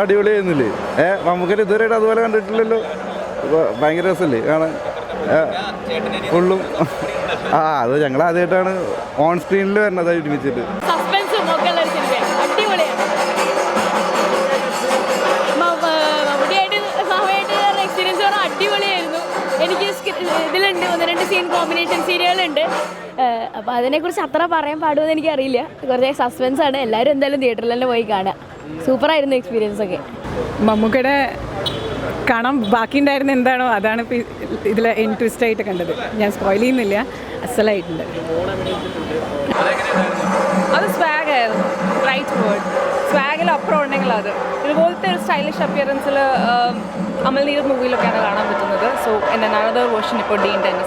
അടിപൊളിയായിരുന്നില്ലേ? നമുക്ക് ഇതുവരെയായിട്ട് അതുപോലെ കണ്ടിട്ടില്ലല്ലോ. ഭയങ്കര രസമല്ലേ കാണാൻ? ഫുള്ളും അത് ഞങ്ങൾ ആദ്യമായിട്ടാണ് ഓൺ സ്ക്രീനിൽ വരുന്നത് ഒരുമിച്ചിട്ട്. സസ്പെൻസും ഒക്കെ ഉള്ള ഒരു സിനിമയാണ്, അടിപൊളിയാണ്. മമ്മൂട്ടിയായിട്ട് എക്സ്പീരിയൻസ് പറഞ്ഞാൽ അടിപൊളിയായിരുന്നു. എനിക്ക് ഇതിലുണ്ട് 1-2 സീൻ കോമ്പിനേഷൻ സീനുകളുണ്ട്. അപ്പോൾ അതിനെക്കുറിച്ച് അത്ര പറയാൻ പാടുമെന്ന് എനിക്കറിയില്ല. കുറച്ച് സസ്പെൻസാണ്. എല്ലാവരും എന്തായാലും തിയേറ്ററിൽ തന്നെ പോയി കാണുക. സൂപ്പറായിരുന്നു എക്സ്പീരിയൻസ് ഒക്കെ. മമ്മൂക്കയുടെ കാണാൻ ബാക്കിയുണ്ടായിരുന്ന എന്താണോ അതാണ് ഇതിൽ എൻ ട്വിസ്റ്റായിട്ട് കണ്ടത്. ഞാൻ സ്പോയിൽ ചെയ്യുന്നില്ല, അസലായിട്ടുണ്ട്. അത് സ്വാഗായിരുന്നു, റൈറ്റ് വേർഡ്. സ്വാഗിൽ അപ്പുറം ഉണ്ടെങ്കിൽ അത് ഇതുപോലത്തെ ഒരു സ്റ്റൈലിഷ് അപ്പിയറൻസിൽ അമൽ നീർ മൂവിയിലൊക്കെയാണ് കാണാൻ പറ്റുന്നത്. സോ എൻ്റെ അനദർ വേർഷൻ ഇപ്പോൾ ഡീൻ ടെന്നീസ്